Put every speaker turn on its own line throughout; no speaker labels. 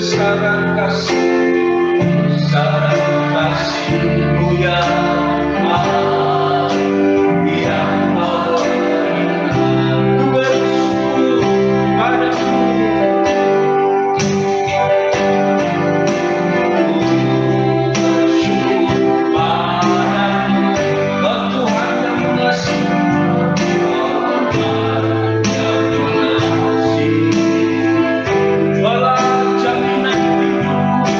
Sarang kasihmu yang mahal, yang memberikan ku bersyukur padamu. Bersyukur padamu, oh Tuhan yang mengasihi, Tuhan yang mengasihi. Walau jaminan hidupku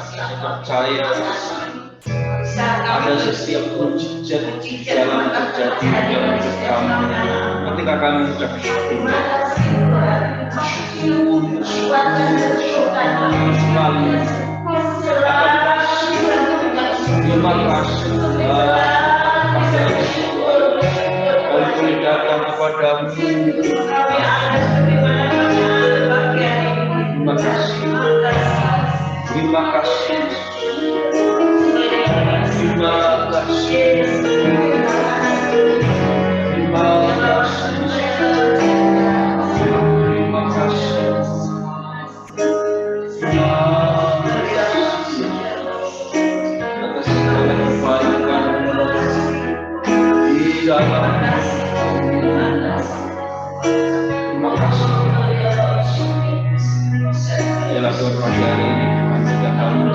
Saya percaya ada setiap mujizat dalam terjadi dalam hidup kami ketika kami mengucap syukur. Terima kasih kami boleh datang kepadamu. Terima kasih. Terima kasih. Terima kasih. Terima kasih. Terima kasih. Atas segala kebaikan di dalam. Terima kasih. Ialah Tuhan pagi hari ini Tuhan juga kami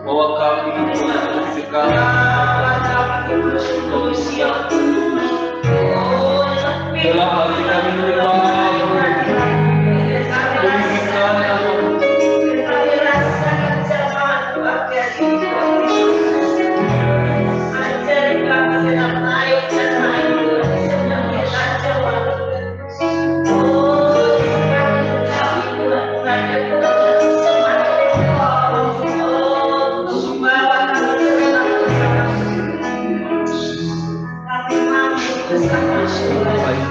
bahwa kami menyaksikan dalam hati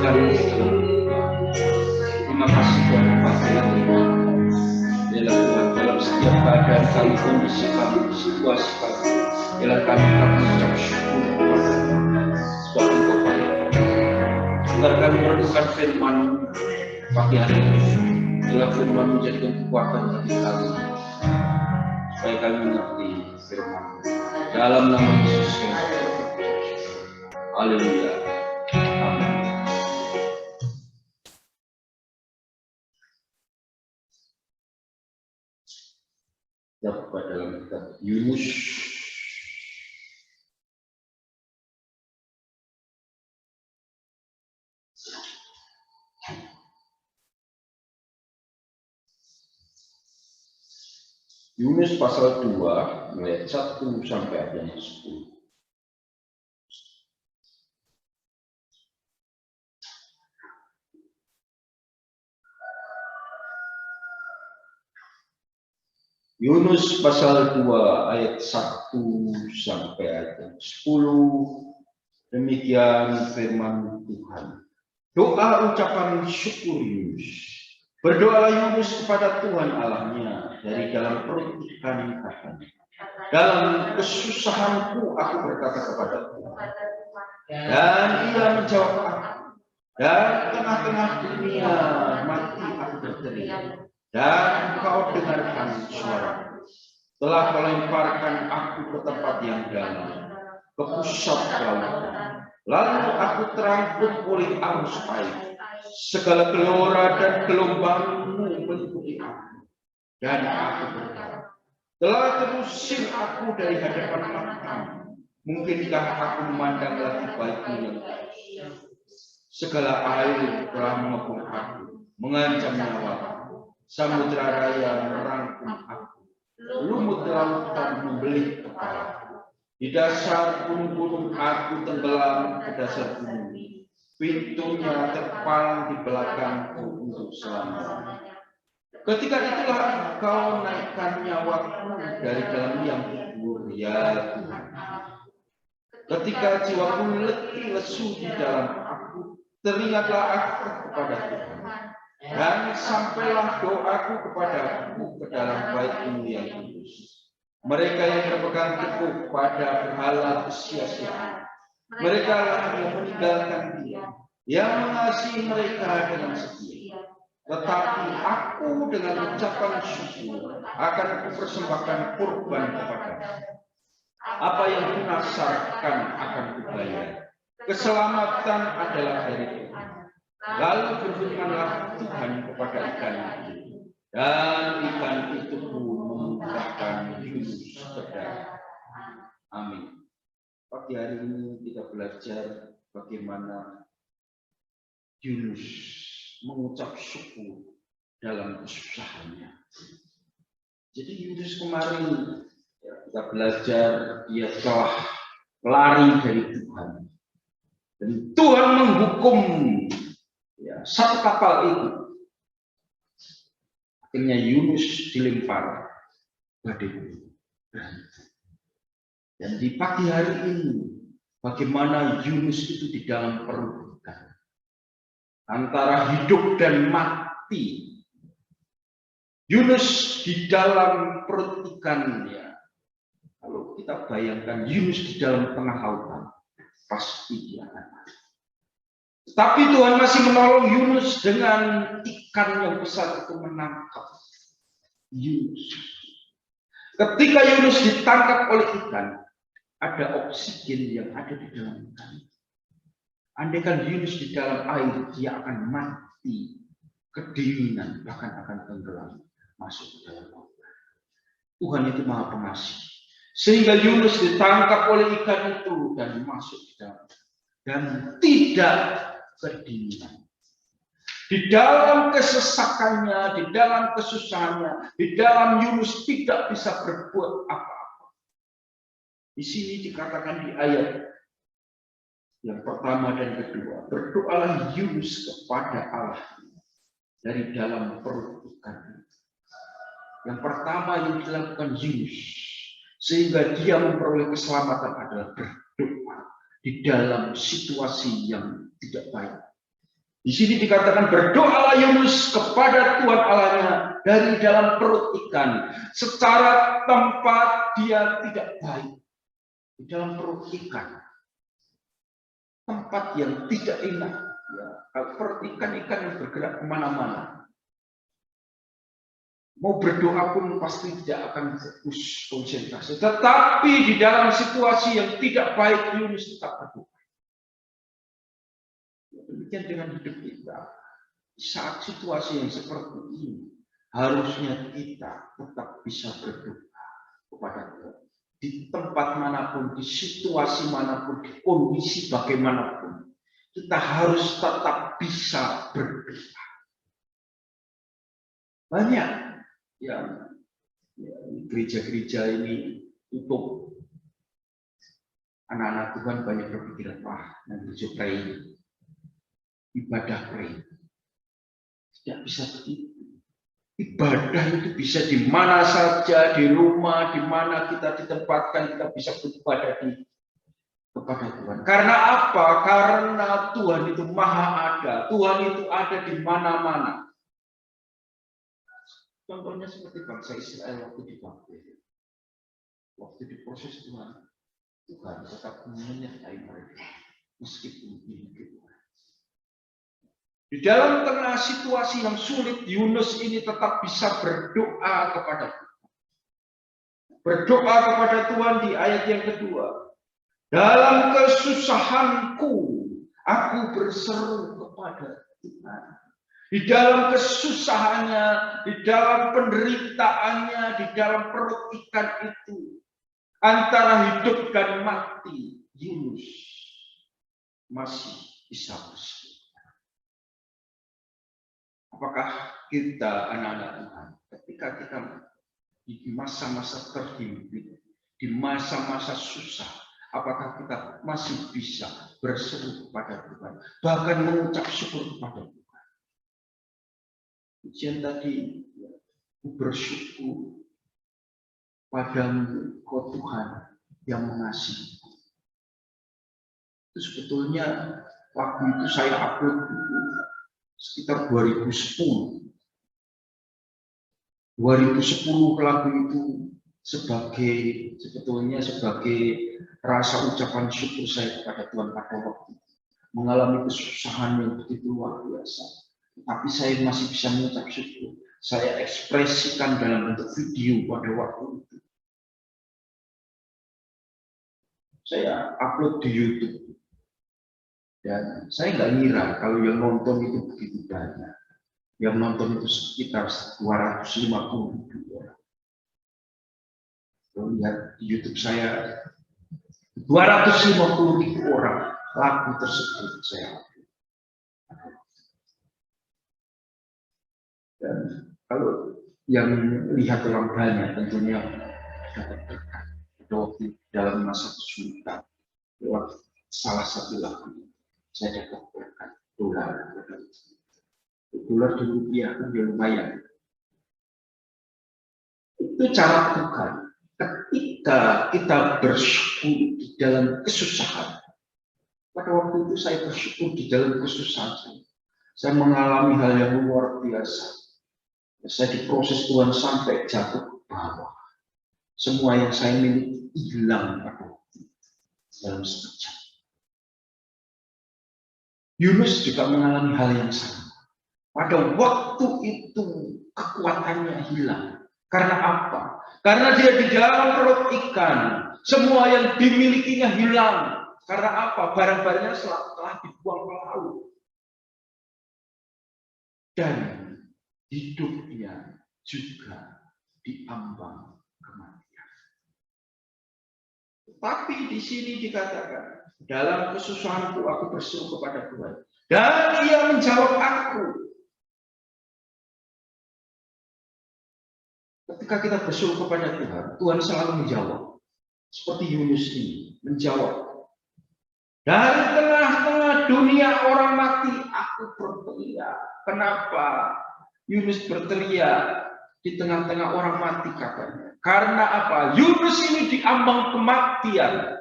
kami menyembah terima kasih Tuhan pagi hari ini. Ialah Tuhan dalam setiap keadaan kami, kondisi kami, situasi kami, ialah kami mengucap syukur kepada sebab Engkau baik. Agar kami merenungkan firman pagi hari ini, ialah firman menjadikan kekuatan bagi kami, supaya kami mengerti firman. Dalam nama Yesus Kristus. Haleluya. Amin. Kita buka dalam kitab Yunus. Yunus pasal 2 ayat 1 sampai ayat 10. Yunus pasal 2 ayat 1 sampai ayat 10. Demikian firman Tuhan. Doa ucapan syukur Yunus. Berdoalah Yunus kepada Tuhan Allahnya dari dalam perut ikan katanya. Dalam kesusahanku aku berkata kepada Tuhan. Dan ia menjawab aku. Dan tengah-tengah dunia mati aku berteriak. Dan kau dengarkan suaraku. Telah kau lemparkan aku ke tempat yang dalam, ke pusat lautan. Lalu aku terangkut oleh arus air. Segala gelora dan gelombangmu mengikuti aku. Dan aku berkata, telah terusir aku dari hadapan matamu. Mungkinkah aku memandang lagi baikmu yang segala air telah mengepung aku, mengancam nyawaku. Samudra raya merangkum aku, lumut lautan membelit kepala. Di dasar gunung-gunung aku tenggelam ke dasar gunung. Pintunya terpalang di belakangku untuk selamanya. Ketika itulah kau naikkan nyawaku dari dalam liang kubur, ya Tuhan. Ketika jiwaku letih lesu di dalam aku, teringatlah aku kepada Tuhan. Dan sampailah doaku kepadamu ke dalam bait-Mu yang kudus. Mereka yang berpegang teguh pada berhala sia-sia, mereka lah yang meninggalkan Dia, yang mengasihi mereka dengan setia. Tetapi aku dengan ucapan syukur akan kupersembahkan kurban kepada-Mu. Apa yang kunasarkan akan kubayar. Keselamatan adalah dari Tuhan. Lalu berfirmanlah Tuhan kepada ikan itu, dan ikan itu pun memudahkan Yunus ke darat. Amin. Pagi hari ini kita belajar bagaimana Yunus mengucap syukur dalam kesusahannya. Jadi Yunus kemarin kita belajar dia telah lari dari Tuhan. Dan Tuhan menghukum satu kapal itu. Akhirnya Yunus dilempar badai. Dan di pagi hari ini, bagaimana Yunus itu di dalam perut ikan. Antara hidup dan mati. Yunus di dalam perut ikan, ya. Kalau kita bayangkan Yunus di dalam tengah lautan, pasti dia akan mati. Tapi Tuhan masih menolong Yunus dengan ikan yang besar itu menangkap Yunus. Ketika Yunus ditangkap oleh ikan, ada oksigen yang ada di dalam ikan. Andaikan Yunus di dalam air, dia akan mati, kedinginan, bahkan akan tenggelam masuk ke dalam laut. Tuhan itu Maha Pengasih. Sehingga Yunus ditangkap oleh ikan itu dan masuk ke dalam. Dan tidak kedinginan. Di dalam kesesakannya, di dalam kesusahannya, di dalam Yunus tidak bisa berbuat apa-apa. Di sini dikatakan di ayat yang pertama dan kedua, berdoalah Yunus kepada Allah dari dalam perut ikan. Yang pertama yang dilakukan Yunus sehingga dia memperoleh keselamatan adalah berdoa di dalam situasi yang tidak baik. Di sini dikatakan berdoalah Yunus kepada Tuhan Allahnya dari dalam perut ikan. Secara tempat dia tidak baik. Di dalam perut ikan. Tempat yang tidak enak. Ya, perut ikan-ikan yang bergerak kemana-mana. Mau berdoa pun pasti tidak akan fokus konsentrasi. Tetapi di dalam situasi yang tidak baik, Yunus tetap berdoa. Demikian dengan hidup kita. Saat situasi yang seperti ini, harusnya kita tetap bisa berdoa kepada Tuhan. Di tempat manapun, di situasi manapun, di kondisi bagaimanapun, kita harus tetap bisa berdoa. Banyak yang gereja-gereja ini tutup. Anak-anak Tuhan banyak berpikiran, wah, nanti pray, ibadah pray. Tidak bisa begitu. Ibadah itu bisa di mana saja, di rumah, di mana kita ditempatkan, kita bisa beribadah kepada Tuhan. Karena apa? Karena Tuhan itu maha ada. Tuhan itu ada di mana-mana. Contohnya seperti bangsa Israel waktu di Babel. Waktu diproses Tuhan tetap menyertai mereka. Meskipun ini. Di dalam tengah situasi yang sulit, Yunus ini tetap bisa berdoa kepada Tuhan. Berdoa kepada Tuhan di ayat yang kedua. Dalam kesusahanku, aku berseru kepada Tuhan. Di dalam kesusahannya, di dalam penderitaannya, di dalam perut ikan itu, antara hidup dan mati, Yunus masih bisa berseru. Apakah kita anak-anak Tuhan, ketika kita di masa-masa terhimpit, di masa-masa susah, apakah kita masih bisa berseru kepada Tuhan, bahkan mengucap syukur kepada Tuhan? Ujian tadi, bersyukur padamu, kau Tuhan yang mengasihi. Itu sebetulnya waktu itu saya upload sekitar 2010. 2010 lagu itu sebetulnya sebagai rasa ucapan syukur saya kepada Tuhan pada waktu itu. Mengalami kesusahan yang begitu luar biasa. Tapi saya masih bisa mengucap syukur. Saya ekspresikan dalam bentuk video pada waktu itu. Saya upload di YouTube. Dan saya nggak ngira kalau yang nonton itu begitu banyak. Yang nonton itu sekitar 250 ribu orang. Kalau lihat di YouTube saya, 250 ribu orang lagu tersebut saya. Dan kalau yang lihat dalam banyak tentunya dapat berkat. Waktu dalam masa kesulitan, lewat salah satu lagu, saya dapat berkat dolar di rupiah kan lumayan. Itu cara Tuhan. Ketika kita bersyukur di dalam kesusahan, pada waktu itu saya bersyukur di dalam kesusahan saya mengalami hal yang luar biasa. Saya diproses Tuhan sampai jatuh ke bawah. Semua yang saya miliki hilang pada waktu itu, dalam sekejap. Yunus juga mengalami hal yang sama. Pada waktu itu kekuatannya hilang. Karena apa? Karena dia di dalam perut ikan. Semua yang dimilikinya hilang. Karena apa? Barang-barangnya telah dibuang ke laut. Dan hidupnya juga diambang kematian. Tapi di sini dikatakan, dalam kesusahanku aku berseru kepada Tuhan. Dan Ia menjawab aku. Ketika kita berseru kepada Tuhan, Tuhan selalu menjawab. Seperti Yunus ini, menjawab. Dari tengah-tengah dunia orang mati, aku berteriak. Kenapa Yunus berteriak di tengah-tengah orang mati katanya? Karena apa? Yunus ini diambang kematian.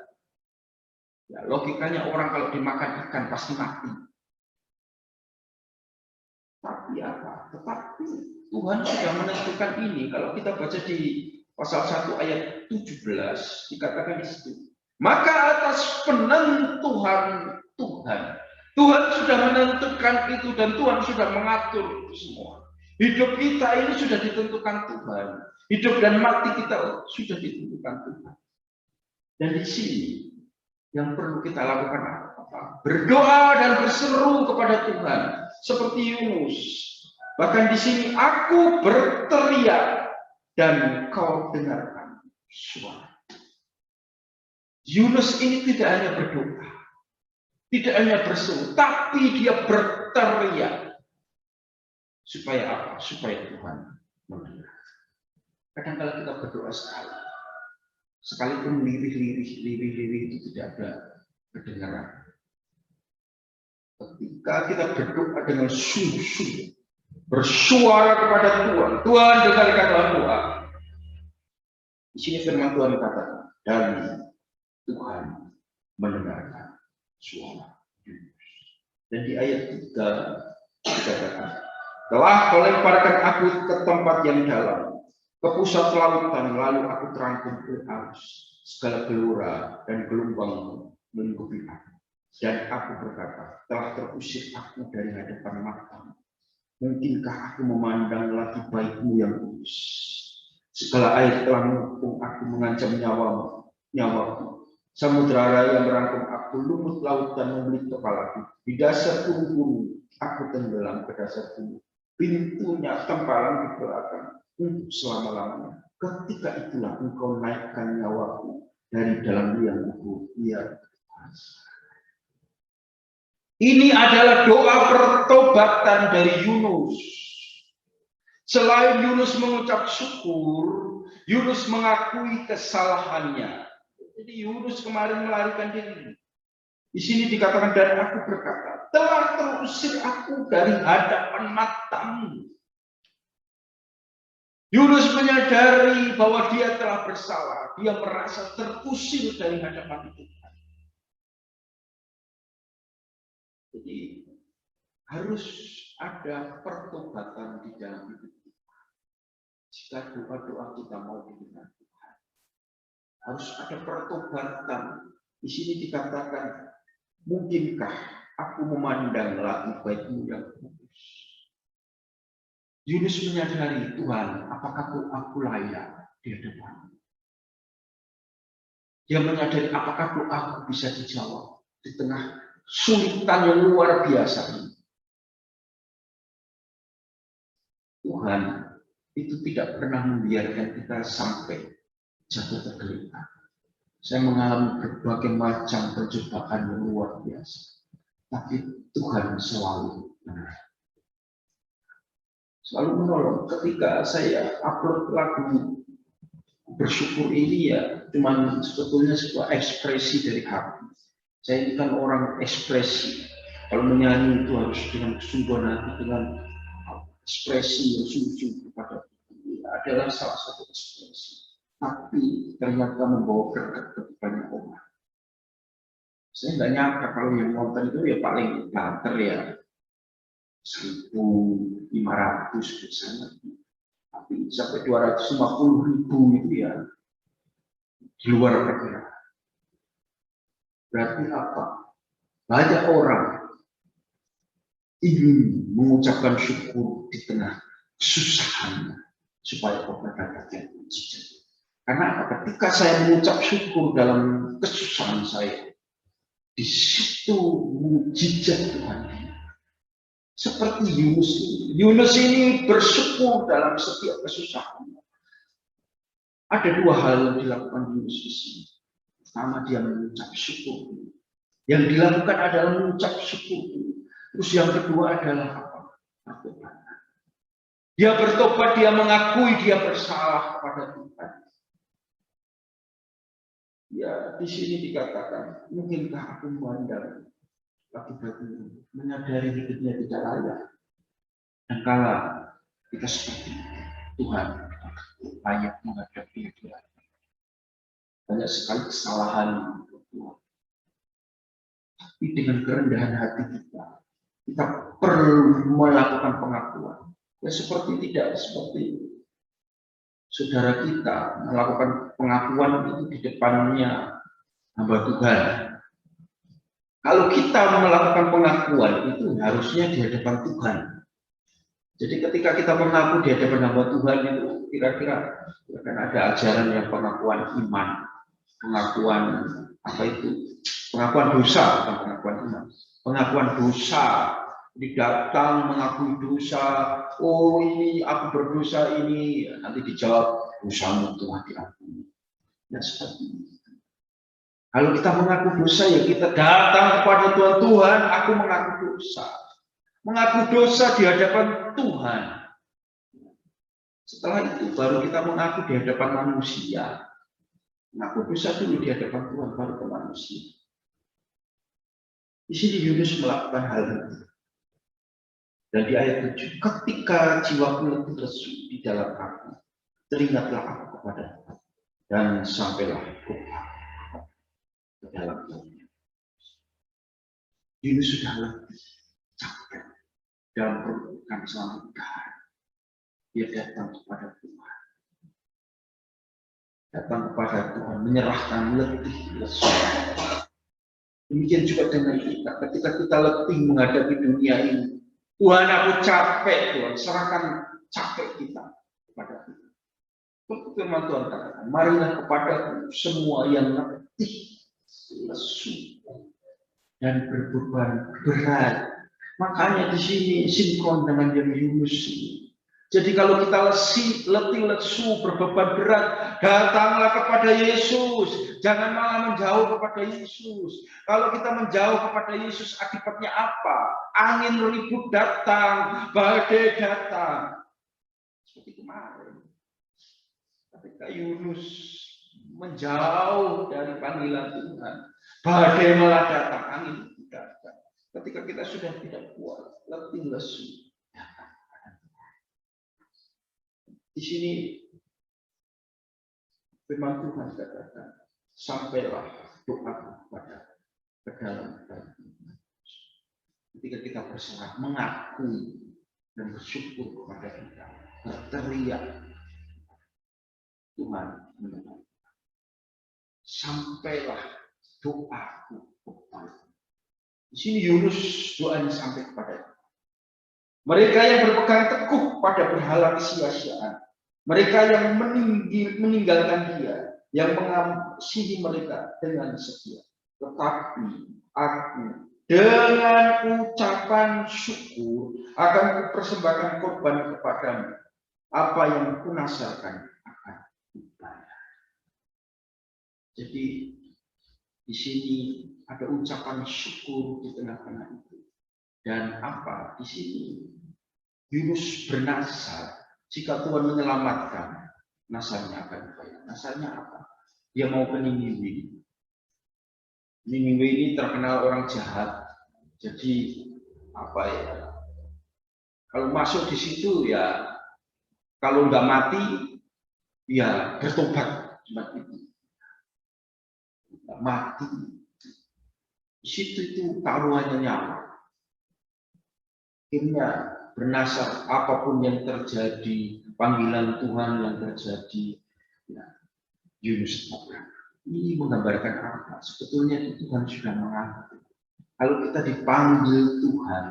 Ya, logikanya orang kalau dimakan ikan pasti mati. Tapi apa? Tetapi Tuhan sudah menentukan ini. Kalau kita baca di pasal 1 ayat 17, dikatakan di situ. Maka atas penentuan Tuhan sudah menentukan itu dan Tuhan sudah mengatur itu semua. Hidup kita ini sudah ditentukan Tuhan. Hidup dan mati kita sudah ditentukan Tuhan. Dan di sini yang perlu kita lakukan apa? Berdoa dan berseru kepada Tuhan seperti Yunus. Bahkan di sini aku berteriak dan kau dengarkan suara. Yunus ini tidak hanya berdoa, tidak hanya berseru, tapi dia berteriak. Supaya apa? Supaya Tuhan mendengar. Kadang-kadang kita berdoa sekalipun lirih itu tidak ada kedengaran. Ketika kita berdoa dengan sungguh-sungguh, bersuara kepada Tuhan, Tuhan dengarkanlah doa. Di sini firman Tuhan katakan, dan Tuhan mendengarkan suara Yunus. Dan di ayat 3 dikatakan, telah melemparkan aku ke tempat yang dalam, ke pusat lautan, lalu aku terangkum ke arus, segala gelora dan gelombang mengikuti aku. Dan aku berkata, telah terusir aku dari hadapan matamu. Mungkinkah aku memandang lagi baikmu yang kudus? Segala air telah mengepung aku, mengancam nyawaku. Samudra raya merangkum aku, lumut lautan membelit kepalaku. Di dasar gunung aku tenggelam ke dasar gunung. Pintunya tempalan di belakang untuk selama-lamanya. Ketika itulah engkau naikkan nyawaku dari dalam liang kubur. Ini adalah doa pertobatan dari Yunus. Selain Yunus mengucap syukur, Yunus mengakui kesalahannya. Jadi Yunus kemarin melarikan diri. Di sini dikatakan, dan aku berkata, telah terusir aku dari hadapan matamu. Yunus menyadari bahwa dia telah bersalah. Dia merasa terusir dari hadapan Tuhan. Jadi harus ada pertobatan di dalam hidup kita. Jika doa-doa kita mau didengar Tuhan, harus ada pertobatan. Di sini dikatakan, mungkinkah aku memandang lagi baikmu yang kudus? Yunus menyadari, Tuhan, apakah aku layak di hadapan-Mu? Dia menyadari, apakah doaku bisa dijawab di tengah sulitan yang luar biasa ini. Tuhan itu tidak pernah membiarkan kita sampai jatuh tergeletak. Saya mengalami berbagai macam percobaan yang luar biasa. Tapi Tuhan selalu benar. selalu menolong. Ketika saya upload lagu bersyukur ini ya cuman sebetulnya sebuah ekspresi dari hati. Saya ini kan orang ekspresi. Kalau menyanyi itu harus dengan kesungguhan hati, dengan ekspresi yang sungguh-sungguh kepada Tuhan. Adalah salah satu ekspresi. Tapi ternyata membawa berkat bagi banyak orang. Saya nggak nyangka kalau yang nonton itu ya paling banter ya 1.500 biasanya. Tapi sampai 250.000 itu ya di luar perkiraan. Berarti apa? Banyak orang ingin mengucapkan syukur di tengah kesusahan supaya Allah dapatkan mujizat. Karena apa? Ketika saya mengucap syukur dalam kesusahan saya, di situ mujizat Tuhan. Seperti Yunus ini. Yunus ini bersyukur dalam setiap kesusahan. Ada dua hal yang dilakukan Yunus di sini. Pertama, dia mengucap syukur. Yang dilakukan adalah mengucap syukur. Terus yang kedua adalah apa? Pertobatan. Dia bertobat, dia mengakui dia bersalah kepada Tuhan. Ya, di sini dikatakan, mungkinkah aku memandang laki-laki menyadari hidupnya tidak layak. Dan kala kita seperti Tuhan layak menghadapi dia. Banyak sekali kesalahan Tuhan. Tapi dengan kerendahan hati kita perlu melakukan pengakuan. Ya seperti tidak seperti saudara kita melakukan pengakuan itu di depannya hamba Tuhan. Kalau kita melakukan pengakuan itu harusnya di hadapan Tuhan. Jadi ketika kita mengaku di hadapan hamba Tuhan itu kira-kira akan ada ajaran yang pengakuan iman, pengakuan apa itu? Pengakuan dosa, bukan pengakuan iman. Pengakuan dosa, datang mengakui dosa. Oh ini aku berdosa ini, nanti dijawab dosamu Tuhan diampuni. Ya seperti itu. Kalau kita mengaku dosa ya kita datang kepada Tuhan. Tuhan, aku mengaku dosa. Mengaku dosa di hadapan Tuhan. Setelah itu baru kita mengaku di hadapan manusia. Mengaku dosa dulu di hadapan Tuhan baru ke manusia. Di sini Yunus melakukan hal itu. Dan di ayat 7, ketika jiwaku letih lesu di dalam aku, teringatlah aku kepada Tuhan dan sampailah aku ke dalam dunia. Yunus sudah letih, capek dalam perubukan selama Tuhan. Dia datang kepada Tuhan. Datang kepada Tuhan, menyerahkan letih lesu. Demikian juga dengan kita. Ketika kita letih menghadapi dunia ini, Tuhan aku capek, Tuhan. Serahkan capek kita kepada Tuhan. Firman Tuhan katakan, marilah kepada semua yang letih, lesu, dan berbeban berat. Makanya di sini sinkron dengan yang Yunus ini. Jadi kalau kita letih lesu, berbeban berat, datanglah kepada Yesus. Jangan malah menjauh kepada Yesus. Kalau kita menjauh kepada Yesus, akibatnya apa? Angin ribut datang, badai datang. Seperti kemarin. Ketika Yunus menjauh dari panggilan Tuhan, badai malah datang, angin datang. Ketika kita sudah tidak kuat, letih lesu, datang. Di sini firman Tuhan katakan, sampailah doa kepada ke dalam hati. Ketika kita berserah, mengakui dan bersyukur kepada kita, berteriak, Tuhan mendengar. Sampailah doaku kepada. Di sini Yunus doanya sampai kepada kita. Mereka yang berpegang teguh pada berhala kesia-siaan, mereka yang meninggalkan dia, yang mengasihi mereka dengan setia. Tetapi aku dengan ucapan syukur akan kupersembahkan korban kepadamu. Apa yang kunasarkan akan kubayar. Jadi di sini ada ucapan syukur di tengah-tengah itu. Dan apa di sini Yunus bernasar, jika Tuhan menyelamatkan, nasarnya akan baik. Nasarnya apa? Dia mau ke Niniwe. Niniwe ini terkenal orang jahat. Jadi apa ya? Kalau masuk di situ ya, kalau nggak mati, ya bertobat. Cuma itu. Nggak mati. Di situ itu taruhannya nyawa. Akhirnya bernasar apapun yang terjadi, panggilan Tuhan yang terjadi, ya, Yunus tetap. Ini menggambarkan apa? Sebetulnya Tuhan sudah mengatur. Kalau kita dipanggil Tuhan,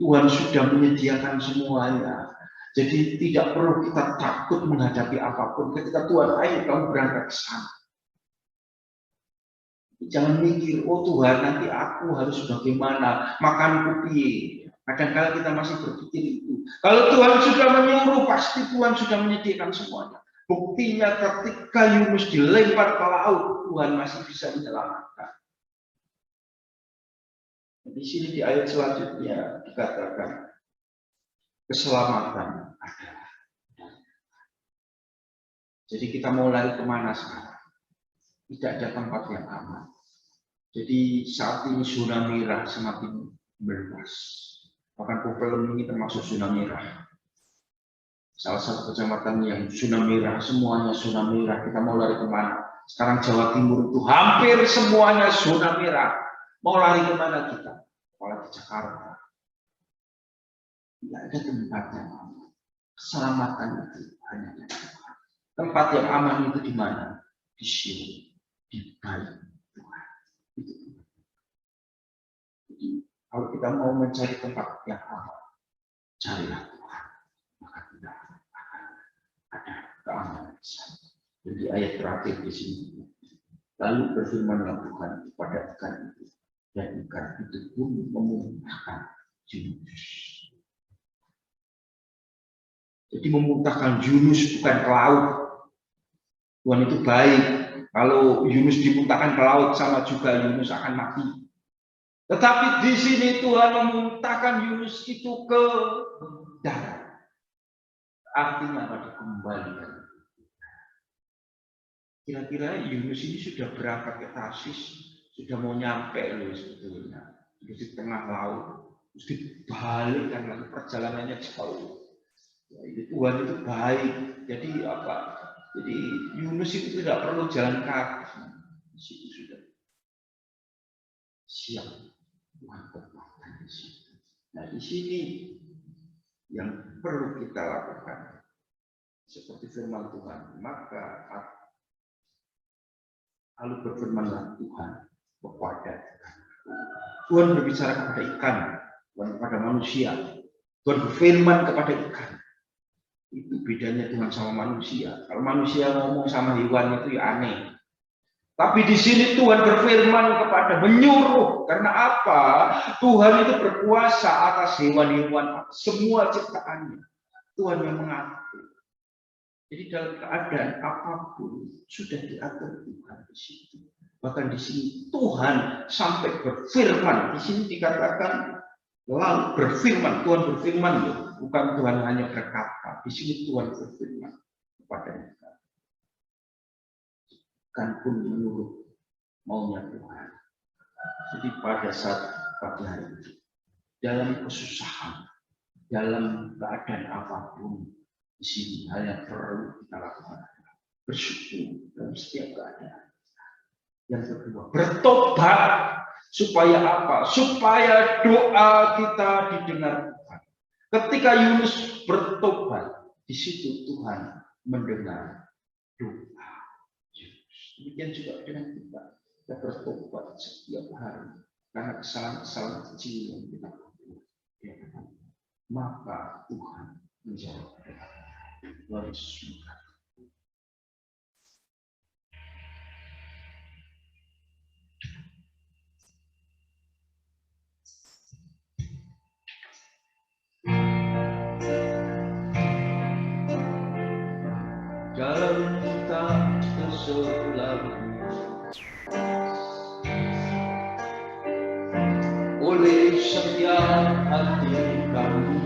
Tuhan sudah menyediakan semuanya. Jadi tidak perlu kita takut menghadapi apapun. Ketika Tuhan, ayo kamu berangkat ke sana. Jangan mikir, oh Tuhan nanti aku harus bagaimana, makanku piye. Kadang-kadang kita masih berpikir itu. Kalau Tuhan sudah menyuruh, pasti Tuhan sudah menyediakan semuanya. Buktinya ketika Yunus dilempar ke laut, Tuhan masih bisa menyelamatkan. Di sini di ayat selanjutnya dikatakan, keselamatan adalah. Jadi kita mau lari kemana sekarang? Tidak ada tempat yang aman. Jadi saat ini zona merah semakin meluas. Bahkan Popelem ini termasuk zona merah. Salah satu kecamatan yang zona merah, semuanya zona merah. Kita mau lari kemana? Sekarang Jawa Timur itu hampir semuanya zona merah. Mau lari kemana kita? Apalagi Jakarta. Tidak ada tempat yang aman. Keselamatan itu hanya Tuhan. Tempat yang aman itu di mana? Di sini, di bait Tuhan. Jadi kalau kita mau mencari tempat yang aman, carilah Tuhan. Maka kita akan ada keamanan. Jadi ayat terakhir di sini. Lalu berfirmanlah Tuhan kepada ikan itu, dan ikan itu pun memuntahkan Yunus. Jadi memuntahkan Yunus bukan ke laut. Tuhan itu baik. Kalau Yunus dimuntahkan ke laut, sama juga Yunus akan mati. Tetapi di sini Tuhan memuntahkan Yunus itu ke darat. Artinya apa? Dikembalikan. Kira-kira Yunus ini sudah berangkat ke Tarsis, sudah mau nyampe loh sebetulnya. Di tengah laut, terus dibalikkan lagi, perjalanannya jauh. Ya, Tuhan itu baik. Jadi apa? Jadi Yunus itu tidak perlu jalan kaki. Di situ sudah siap Tuhan tempatkan di situ. Nah di sini yang perlu kita lakukan seperti firman Tuhan. Maka lalu berfirmanlah Tuhan kepada Tuhan berbicara kepada ikan, Tuhan kepada manusia. Tuhan berfirman kepada ikan. Itu bedanya Tuhan sama manusia. Kalau manusia ngomong sama hewan itu ya aneh. Tapi di sini Tuhan berfirman kepada, menyuruh. Karena apa? Tuhan itu berkuasa atas hewan-hewan, semua ciptaannya. Tuhan yang mengatur. Jadi dalam keadaan apapun sudah diatur Tuhan di situ. Bahkan di sini Tuhan sampai berfirman. Di sini dikatakan lalu berfirman. Tuhan berfirman loh. Bukan Tuhan hanya berkata. Di sini Tuhan berfirman kepada kita. Kan pun menurut maunya Tuhan. Jadi pada saat pagi hari ini, dalam kesusahan, dalam keadaan apapun, di sini hal yang perlu kita lakukan bersyukur dalam setiap keadaan. Yang kedua, bertobat. Supaya apa? Supaya doa kita didengar Tuhan. Ketika Yunus bertobat, di situ Tuhan mendengar doa. Demikian juga dengan kita bertobat setiap hari karena kesalahan-kesalahan kecil yang kita lakukan. Maka Tuhan menjawab doa. Dalam kita keselamatan oleh setiap hati kami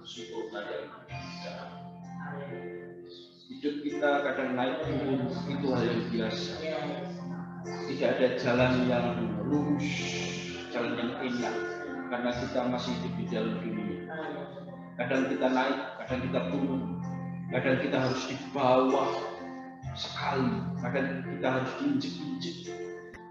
sempurna dalam kita. Hidup kita kadang naik turun, itu hal yang biasa. Tidak ada jalan yang lurus, jalan yang enak, karena kita masih hidup di dalam dunia. Kadang kita naik, kadang kita turun, kadang kita harus di bawah sekali, kadang kita harus diinjek-injek,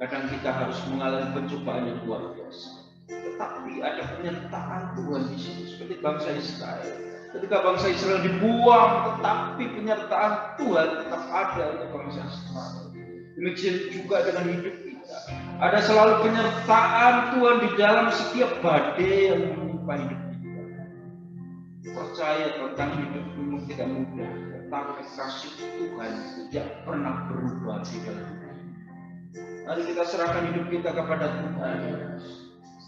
kadang kita harus mengalami pencobaan yang luar biasa. Tetapi ada penyertaan Tuhan di sini, seperti bangsa Israel. Ketika bangsa Israel dibuang, tetapi penyertaan Tuhan tetap ada untuk bangsa Israel. Demikian juga dengan hidup kita. Ada selalu penyertaan Tuhan di dalam setiap badai yang menimpa hidup kita. Percaya tentang hidup memang tidak mudah, tetapi kasih Tuhan tidak pernah berubah di dalam hidup. Mari kita serahkan hidup kita kepada Tuhan.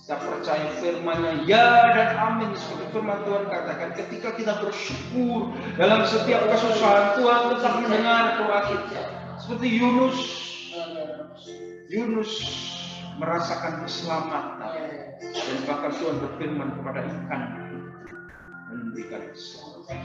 Kita percaya firman-Nya ya dan amin, seperti firman Tuhan katakan, ketika kita bersyukur dalam setiap kesusahan, Tuhan tetap mendengar doa kita. Seperti Yunus merasakan keselamatan, dan bahkan Tuhan berfirman kepada ikan memberikan keselamatan.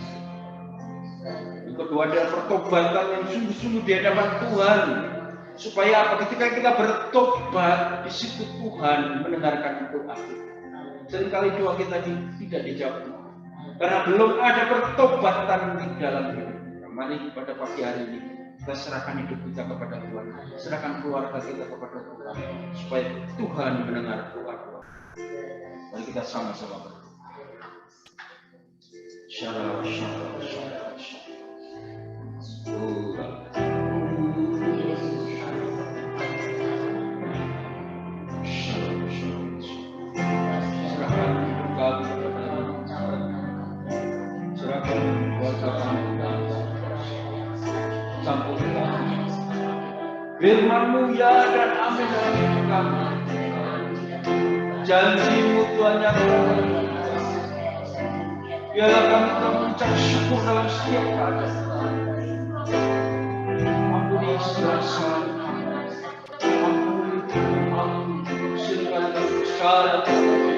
Yang kedua adalah pertobatan yang sungguh-sungguh di hadapan Tuhan. Supaya apa? Ketika kita bertobat, di situ Tuhan mendengarkan doa kita. Seringkali doa kita tidak dijawab, karena belum ada pertobatan di dalam hidup kita. Mari pada pagi hari ini kita serahkan hidup kita kepada Tuhan, serahkan keluarga kita kepada Tuhan, supaya Tuhan mendengar doa-doa. Mari kita sama-sama berdoa. Shalom, shalom, shalom, shalom. Firman-Mu ya dan amin dalam hidup kami. Janji-Mu Tuhan yang benar. Biarlah kami telah mengucap syukur dalam setiap keadaan. Ampuni segala salah kami. Ampuni segala dosa kami.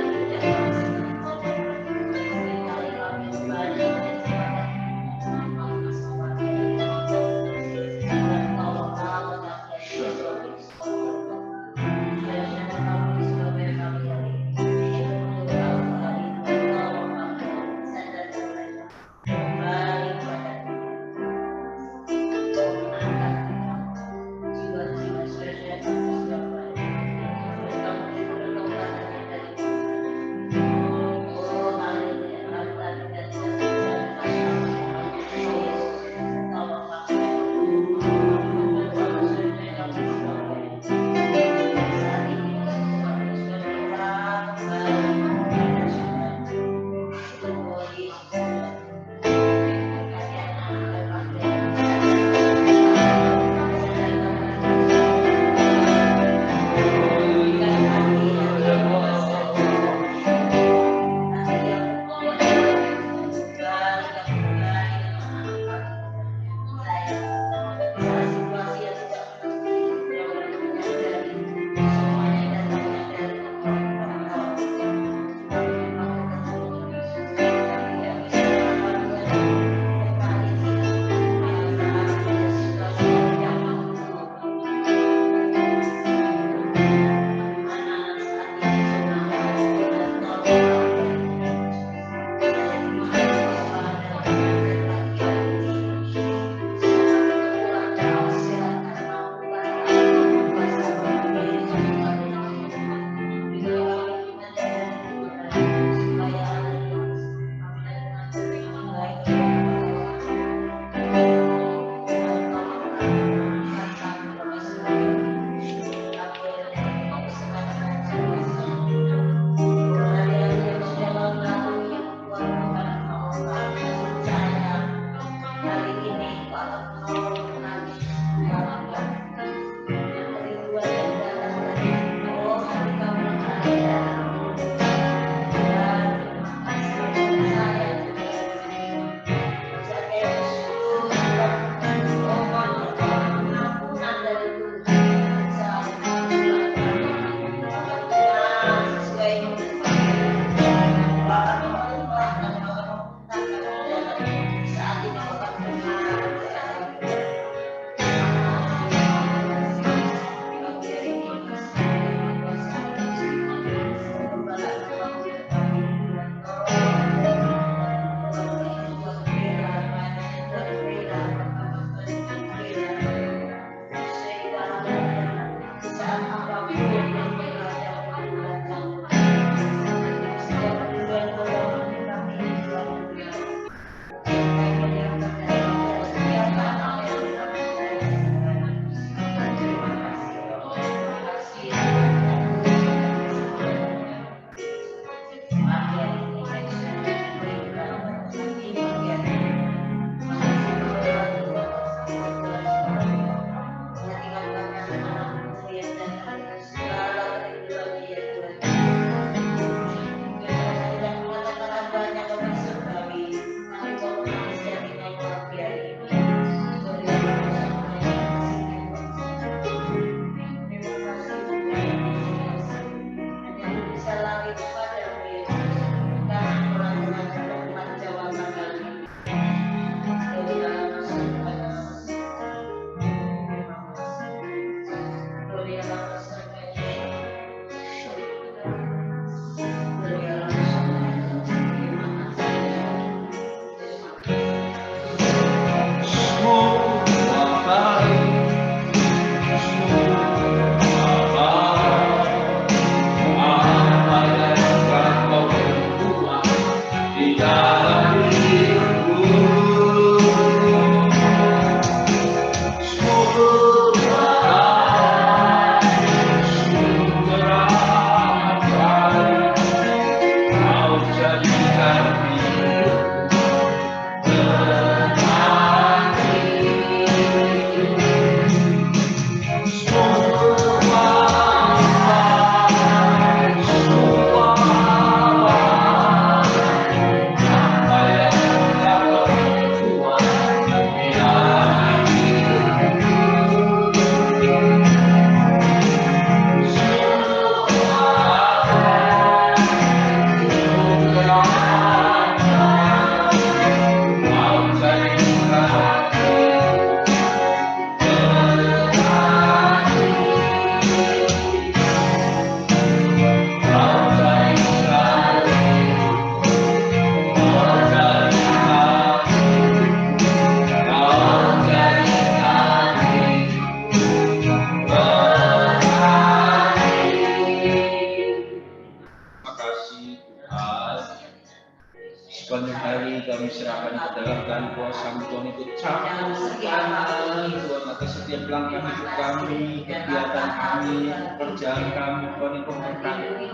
menjalankan hidup kami, kegiatan kami, pekerjaan kami, Tuhan Engkau memberkati.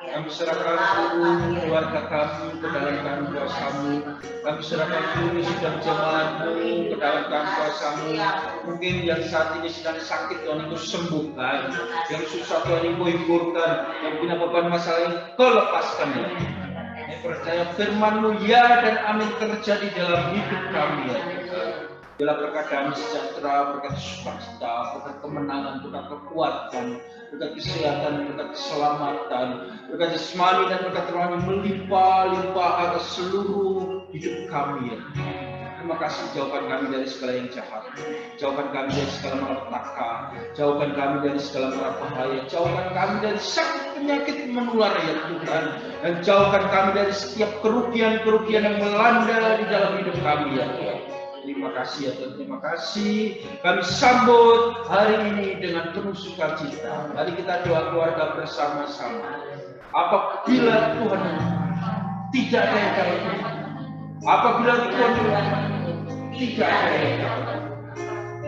Kami serahkan seluruh keluarga kami ke dalam tangan kuasa-Mu. Kami serahkan seluruh sidang jemaat-Mu ke dalam tangan kuasa-Mu. Mungkin yang saat ini sedang sakit, Tuhan Engkau sembuhkan. Yang susah, Tuhan Engkau hiburkan. Yang punya beban masalah, Engkau lepaskan. Yang percaya firman-Mu ya dan amin terjadi dalam hidup kami ya Tuhan. Bila berkat damai sejahtera, berkat sukacita, berkat kemenangan, berkat kekuatan, berkat kesehatan, berkat keselamatan, berkat jasmani dan berkat rohani melimpah-limpah atas seluruh hidup kami ya. Terima kasih, jauhkan kami dari segala yang jahat, jauhkan kami dari segala malapetaka, jauhkan kami dari segala mara bahaya, jauhkan kami dari sakit penyakit menular ya Tuhan, dan jauhkan kami dari setiap kerugian-kerugian yang melanda di dalam hidup kami ya Tuhan. Terima kasih ya Tuhan, terima kasih. Kami sambut hari ini dengan penuh sukacita. Mari kita doa keluarga bersama-sama. Apabila Tuhan tidak ada yang dapat, apabila Tuhan tidak ada yang dapat,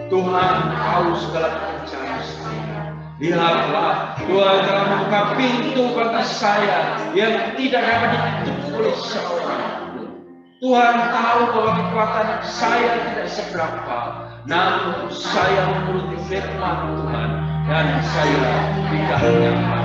Tuhan tahu segala pekerjaan saya. Lihatlah, Tuhan telah membuka pintu bagi saya yang tidak dapat ditutup oleh seorang. Tuhan tahu bahwa kekuatan saya tidak seberapa, namun saya menuruti firman Tuhan dan saya tidak menyangka.